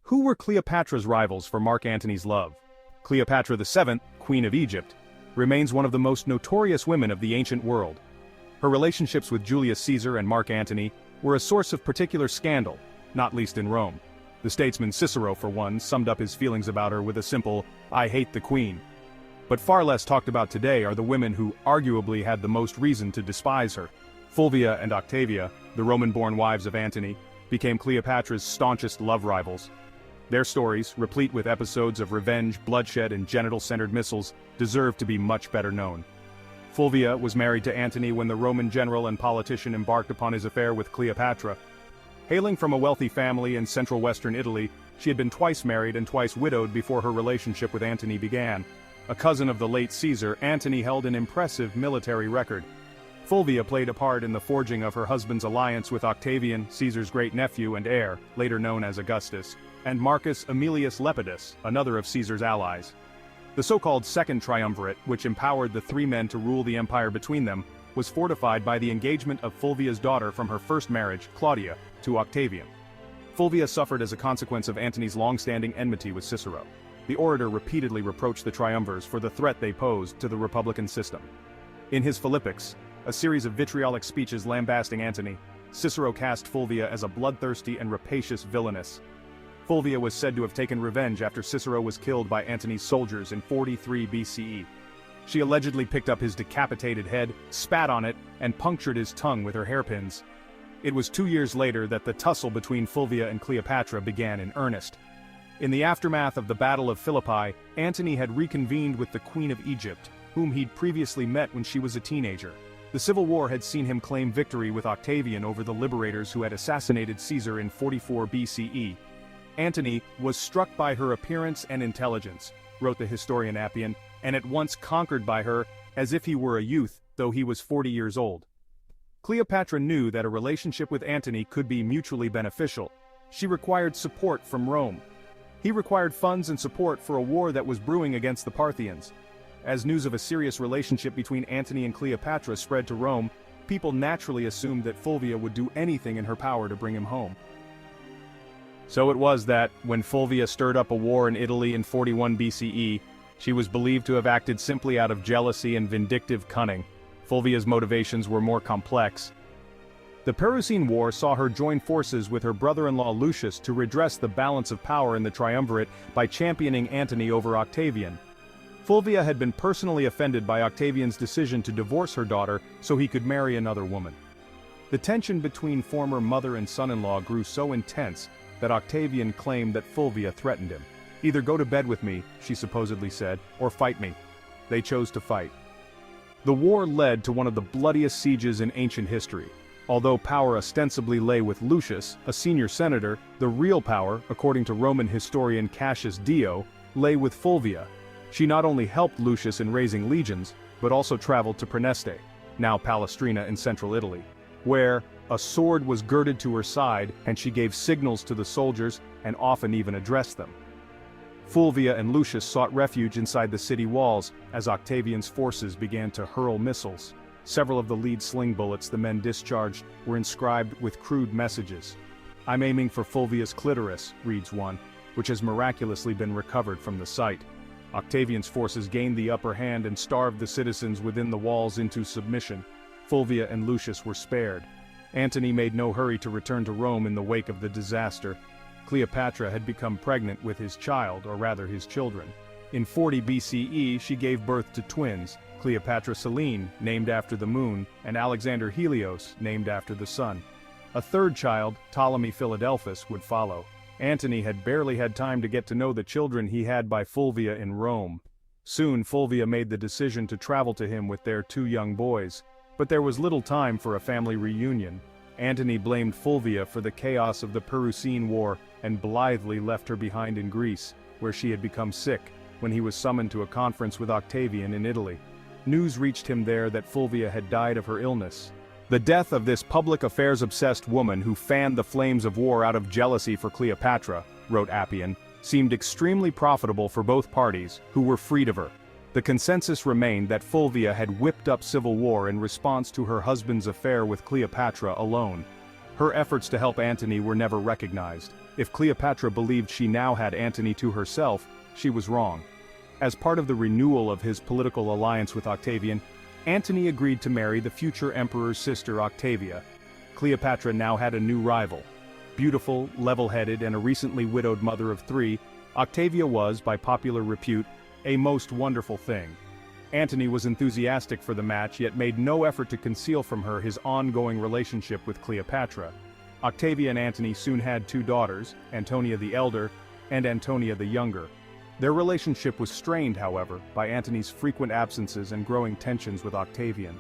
Who were Cleopatra's rivals for Mark Antony's love? Cleopatra VII, Queen of Egypt, remains one of the most notorious women of the ancient world. Her relationships with Julius Caesar and Mark Antony were a source of particular scandal, not least in Rome. The statesman Cicero, for one, summed up his feelings about her with a simple, "I hate the queen." But far less talked about today are the women who arguably had the most reason to despise her. Fulvia and Octavia, the Roman-born wives of Antony, became Cleopatra's staunchest love rivals. Their stories, replete with episodes of revenge, bloodshed, and genital-centered missiles, deserve to be much better known. Fulvia was married to Antony when the Roman general and politician embarked upon his affair with Cleopatra. Hailing from a wealthy family in central western Italy, she had been twice married and twice widowed before her relationship with Antony began. A cousin of the late Caesar, Antony held an impressive military record. Fulvia played a part in the forging of her husband's alliance with Octavian, Caesar's great-nephew and heir, later known as Augustus, and Marcus Aemilius Lepidus, another of Caesar's allies. The so-called Second Triumvirate, which empowered the three men to rule the empire between them, was fortified by the engagement of Fulvia's daughter from her first marriage, Claudia, to Octavian. Fulvia suffered as a consequence of Antony's long-standing enmity with Cicero. The orator repeatedly reproached the triumvirs for the threat they posed to the republican system. In his Philippics, a series of vitriolic speeches lambasting Antony, Cicero cast Fulvia as a bloodthirsty and rapacious villainess. Fulvia was said to have taken revenge after Cicero was killed by Antony's soldiers in 43 BCE. She allegedly picked up his decapitated head, spat on it, and punctured his tongue with her hairpins. It was 2 years later that the tussle between Fulvia and Cleopatra began in earnest. In the aftermath of the Battle of Philippi, Antony had reconvened with the Queen of Egypt, whom he'd previously met when she was a teenager. The civil war had seen him claim victory with Octavian over the liberators who had assassinated Caesar in 44 BCE. Antony was struck by her appearance and intelligence, wrote the historian Appian, and at once conquered by her, as if he were a youth, though he was 40 years old. Cleopatra knew that a relationship with Antony could be mutually beneficial. She required support from Rome. He required funds and support for a war that was brewing against the Parthians. As news of a serious relationship between Antony and Cleopatra spread to Rome, people naturally assumed that Fulvia would do anything in her power to bring him home. So it was that, when Fulvia stirred up a war in Italy in 41 BCE, she was believed to have acted simply out of jealousy and vindictive cunning. Fulvia's motivations were more complex. The Perusine War saw her join forces with her brother-in-law Lucius to redress the balance of power in the triumvirate by championing Antony over Octavian. Fulvia had been personally offended by Octavian's decision to divorce her daughter so he could marry another woman. The tension between former mother and son-in-law grew so intense that Octavian claimed that Fulvia threatened him. "Either go to bed with me," she supposedly said, "or fight me." They chose to fight. The war led to one of the bloodiest sieges in ancient history. Although power ostensibly lay with Lucius, a senior senator, the real power, according to Roman historian Cassius Dio, lay with Fulvia. She not only helped Lucius in raising legions, but also traveled to Praeneste, now Palestrina in central Italy, where a sword was girded to her side and she gave signals to the soldiers and often even addressed them. Fulvia and Lucius sought refuge inside the city walls as Octavian's forces began to hurl missiles. Several of the lead sling bullets the men discharged were inscribed with crude messages. "I'm aiming for Fulvia's clitoris," reads one, which has miraculously been recovered from the site. Octavian's forces gained the upper hand and starved the citizens within the walls into submission. Fulvia and Lucius were spared. Antony made no hurry to return to Rome in the wake of the disaster. Cleopatra had become pregnant with his child, or rather his children. In 40 BCE, she gave birth to twins, Cleopatra Selene, named after the moon, and Alexander Helios, named after the sun. A third child, Ptolemy Philadelphus, would follow. Antony had barely had time to get to know the children he had by Fulvia in Rome. Soon Fulvia made the decision to travel to him with their 2 young boys. But there was little time for a family reunion. Antony blamed Fulvia for the chaos of the Perusine War and blithely left her behind in Greece, where she had become sick, when he was summoned to a conference with Octavian in Italy. News reached him there that Fulvia had died of her illness. The death of this public affairs-obsessed woman who fanned the flames of war out of jealousy for Cleopatra, wrote Appian, seemed extremely profitable for both parties, who were freed of her. The consensus remained that Fulvia had whipped up civil war in response to her husband's affair with Cleopatra alone. Her efforts to help Antony were never recognized. If Cleopatra believed she now had Antony to herself, she was wrong. As part of the renewal of his political alliance with Octavian, Antony agreed to marry the future emperor's sister Octavia. Cleopatra now had a new rival. Beautiful, level-headed, and a recently widowed mother of 3, Octavia was, by popular repute, a most wonderful thing. Antony was enthusiastic for the match yet made no effort to conceal from her his ongoing relationship with Cleopatra. Octavia and Antony soon had 2 daughters, Antonia the elder and Antonia the younger. Their relationship was strained, however, by Antony's frequent absences and growing tensions with Octavian.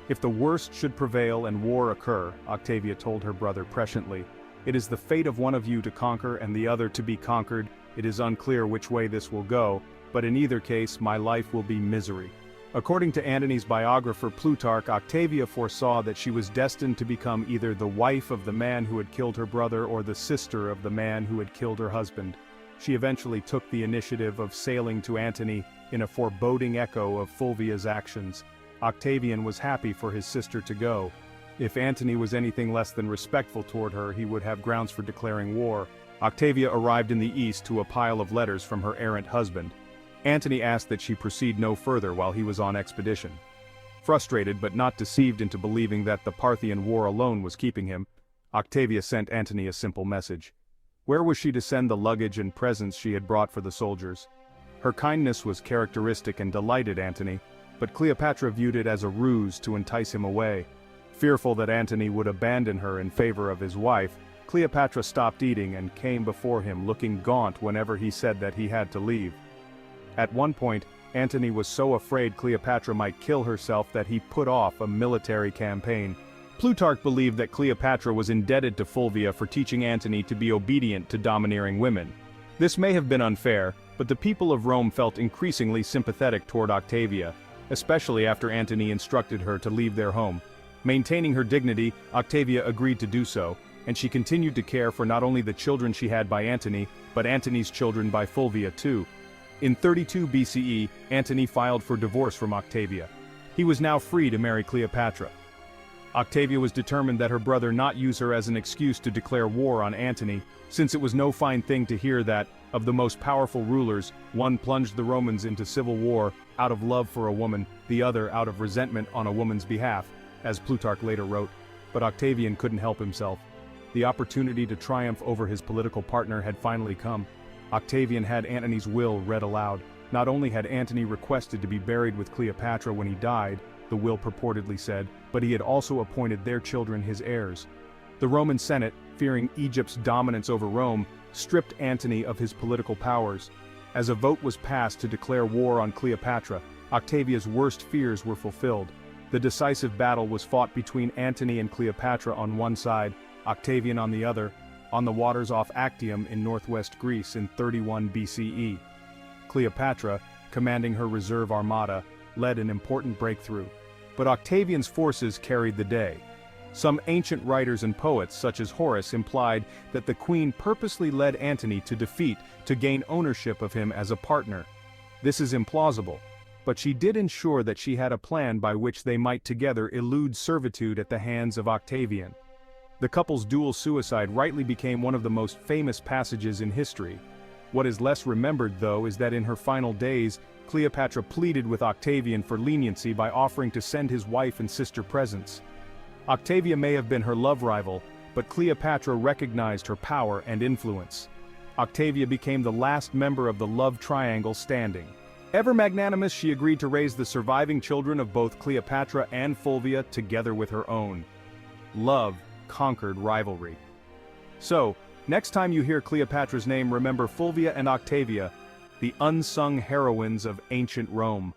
If the worst should prevail and war occur, Octavia told her brother presciently, it is the fate of one of you to conquer and the other to be conquered. It is unclear which way this will go, but in either case my life will be misery. According to Antony's biographer Plutarch, Octavia foresaw that she was destined to become either the wife of the man who had killed her brother or the sister of the man who had killed her husband. She eventually took the initiative of sailing to Antony in a foreboding echo of Fulvia's actions. Octavian was happy for his sister to go. If Antony was anything less than respectful toward her, he would have grounds for declaring war. Octavia arrived in the east to a pile of letters from her errant husband. Antony asked that she proceed no further while he was on expedition. Frustrated but not deceived into believing that the Parthian war alone was keeping him, Octavia sent Antony a simple message. Where was she to send the luggage and presents she had brought for the soldiers? Her kindness was characteristic and delighted Antony, but Cleopatra viewed it as a ruse to entice him away. Fearful that Antony would abandon her in favor of his wife, Cleopatra stopped eating and came before him looking gaunt whenever he said that he had to leave. At one point, Antony was so afraid Cleopatra might kill herself that he put off a military campaign. Plutarch believed that Cleopatra was indebted to Fulvia for teaching Antony to be obedient to domineering women. This may have been unfair, but the people of Rome felt increasingly sympathetic toward Octavia, especially after Antony instructed her to leave their home. Maintaining her dignity, Octavia agreed to do so, and she continued to care for not only the children she had by Antony, but Antony's children by Fulvia too. In 32 BCE, Antony filed for divorce from Octavia. He was now free to marry Cleopatra. Octavia was determined that her brother not use her as an excuse to declare war on Antony, since it was no fine thing to hear that, of the most powerful rulers, one plunged the Romans into civil war out of love for a woman, the other out of resentment on a woman's behalf, as Plutarch later wrote. But Octavian couldn't help himself. The opportunity to triumph over his political partner had finally come. Octavian had Antony's will read aloud. Not only had Antony requested to be buried with Cleopatra when he died, the will purportedly said, but he had also appointed their children his heirs. The Roman Senate, fearing Egypt's dominance over Rome, stripped Antony of his political powers. As a vote was passed to declare war on Cleopatra, Octavia's worst fears were fulfilled. The decisive battle was fought between Antony and Cleopatra on one side, Octavian on the other, on the waters off Actium in northwest Greece in 31 BCE. Cleopatra, commanding her reserve armada, led an important breakthrough. But Octavian's forces carried the day. Some ancient writers and poets, such as Horace, implied that the queen purposely led Antony to defeat to gain ownership of him as a partner. This is implausible, but she did ensure that she had a plan by which they might together elude servitude at the hands of Octavian. The couple's dual suicide rightly became one of the most famous passages in history. What is less remembered, though, is that in her final days, Cleopatra pleaded with Octavian for leniency by offering to send his wife and sister presents. Octavia may have been her love rival, but Cleopatra recognized her power and influence. Octavia became the last member of the love triangle standing. Ever magnanimous, she agreed to raise the surviving children of both Cleopatra and Fulvia together with her own. Love conquered rivalry. So, next time you hear Cleopatra's name, remember Fulvia and Octavia, the unsung heroines of ancient Rome.